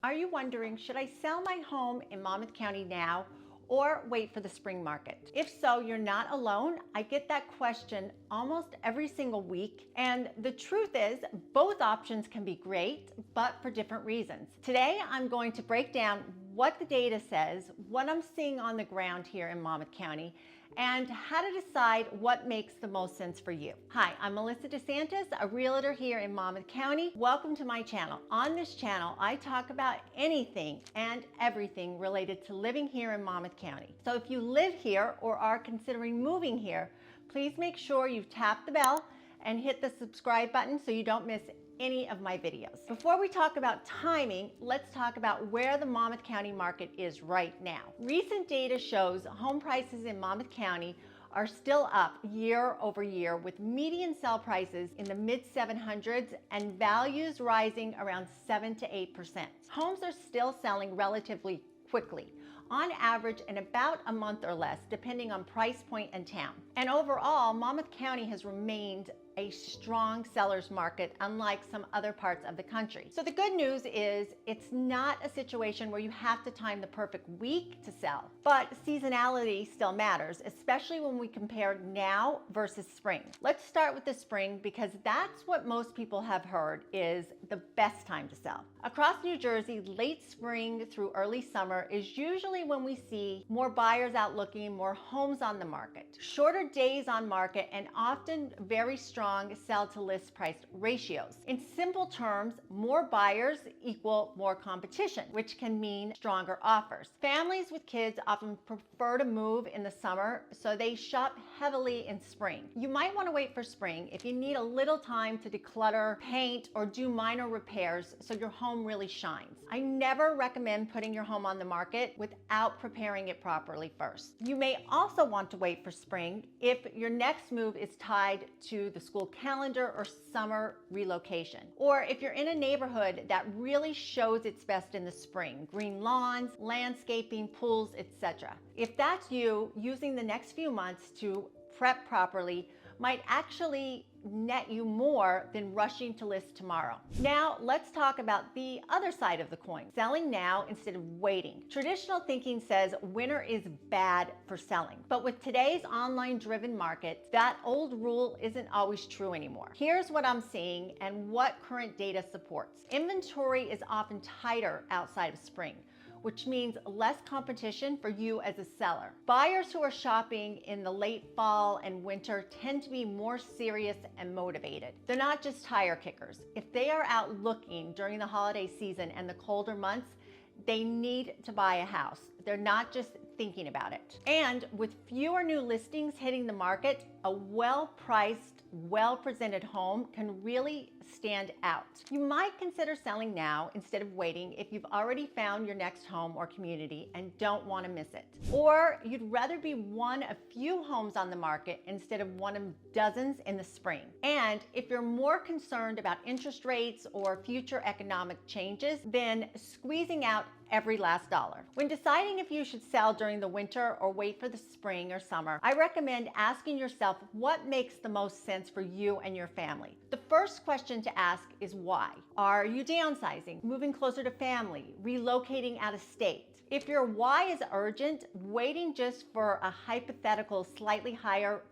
Are you wondering, should I sell my home in Monmouth County now or wait for the spring market? If so, you're not alone. I get that question almost every single week. And the truth is, both options can be great, but for different reasons. Today, I'm going to break down what the data says, what I'm seeing on the ground here in Monmouth County, and how to decide what makes the most sense for you. Hi, I'm Melissa DeSantis, a realtor here in Monmouth County. Welcome to my channel. On this channel, I talk about anything and everything related to living here in Monmouth County. So if you live here or are considering moving here, please make sure you tap the bell and hit the subscribe button so you don't miss any of my videos. Before we talk about timing, let's talk about where the Monmouth County market is right now. Recent data shows home prices in Monmouth County are still up year over year, with median sale prices in the mid 700s and values rising around 7 to 8%. Homes are still selling relatively quickly, on average in about a month or less, depending on price point and town. And overall, Monmouth County has remained a strong seller's market, unlike some other parts of the country. So the good news is it's not a situation where you have to time the perfect week to sell, but seasonality still matters, especially when we compare now versus spring. Let's start with the spring because that's what most people have heard is the best time to sell. Across New Jersey, late spring through early summer is usually when we see more buyers out looking, more homes on the market, shorter days on market, and often very strong sell to list price ratios. In simple terms, more buyers equal more competition, which can mean stronger offers. Families with kids often prefer to move in the summer, so they shop heavily in spring. You might want to wait for spring if you need a little time to declutter, paint, or do minor repairs so your home really shines. I never recommend putting your home on the market without preparing it properly first. You may also want to wait for spring if your next move is tied to the school calendar or summer relocation, or if you're in a neighborhood that really shows its best in the spring: green lawns, landscaping, pools, etc. If that's you, using the next few months to prep properly might actually net you more than rushing to list tomorrow. Now, let's talk about the other side of the coin: selling now instead of waiting. Traditional thinking says winter is bad for selling, but with today's online-driven market, that old rule isn't always true anymore. Here's what I'm seeing and what current data supports. Inventory is often tighter outside of spring, which means less competition for you as a seller. Buyers who are shopping in the late fall and winter tend to be more serious and motivated. They're not just tire kickers. If they are out looking during the holiday season and the colder months, they need to buy a house. They're not just thinking about it. And with fewer new listings hitting the market, a well-priced, well-presented home can really stand out. You might consider selling now instead of waiting if you've already found your next home or community and don't want to miss it. Or you'd rather be one of few homes on the market instead of one of dozens in the spring. And if you're more concerned about interest rates or future economic changes, then squeezing out every last dollar. When deciding if you should sell during the winter or wait for the spring or summer, I recommend asking yourself what makes the most sense for you and your family. The first question to ask is why. Are you downsizing, moving closer to family, relocating out of state? If your why is urgent, waiting just for a hypothetical slightly higher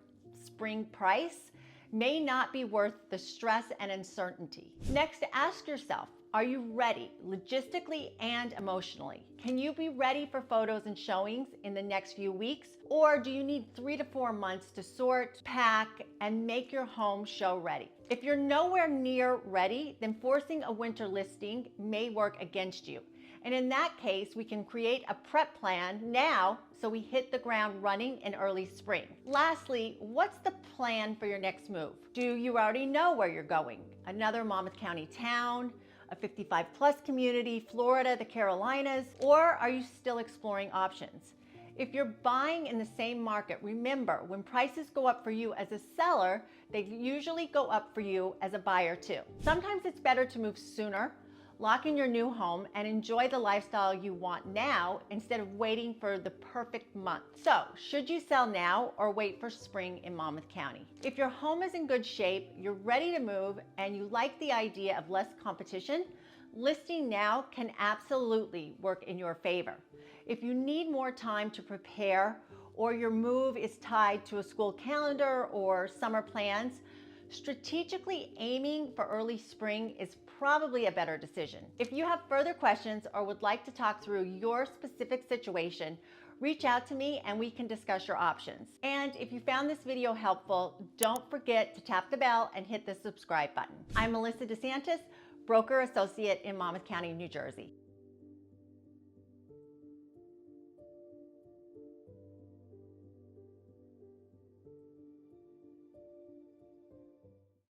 spring price may not be worth the stress and uncertainty. Next, ask yourself, are you ready logistically and emotionally? Can you be ready for photos and showings in the next few weeks? Or do you need 3 to 4 months to sort, pack, and make your home show ready? If you're nowhere near ready, then forcing a winter listing may work against you. And in that case, we can create a prep plan now so we hit the ground running in early spring. Lastly, what's the plan for your next move? Do you already know where you're going? Another Monmouth County town, a 55+ community, Florida, the Carolinas, or are you still exploring options? If you're buying in the same market, remember, when prices go up for you as a seller, they usually go up for you as a buyer too. Sometimes it's better to move sooner, lock in your new home, and enjoy the lifestyle you want now instead of waiting for the perfect month. So, should you sell now or wait for spring in Monmouth County? If your home is in good shape, you're ready to move, and you like the idea of less competition, listing now can absolutely work in your favor. If you need more time to prepare, or your move is tied to a school calendar or summer plans, strategically aiming for early spring is probably a better decision. If you have further questions or would like to talk through your specific situation, reach out to me and we can discuss your options. And if you found this video helpful, don't forget to tap the bell and hit the subscribe button. I'm Melissa DeSantis, broker associate in Monmouth County, New Jersey.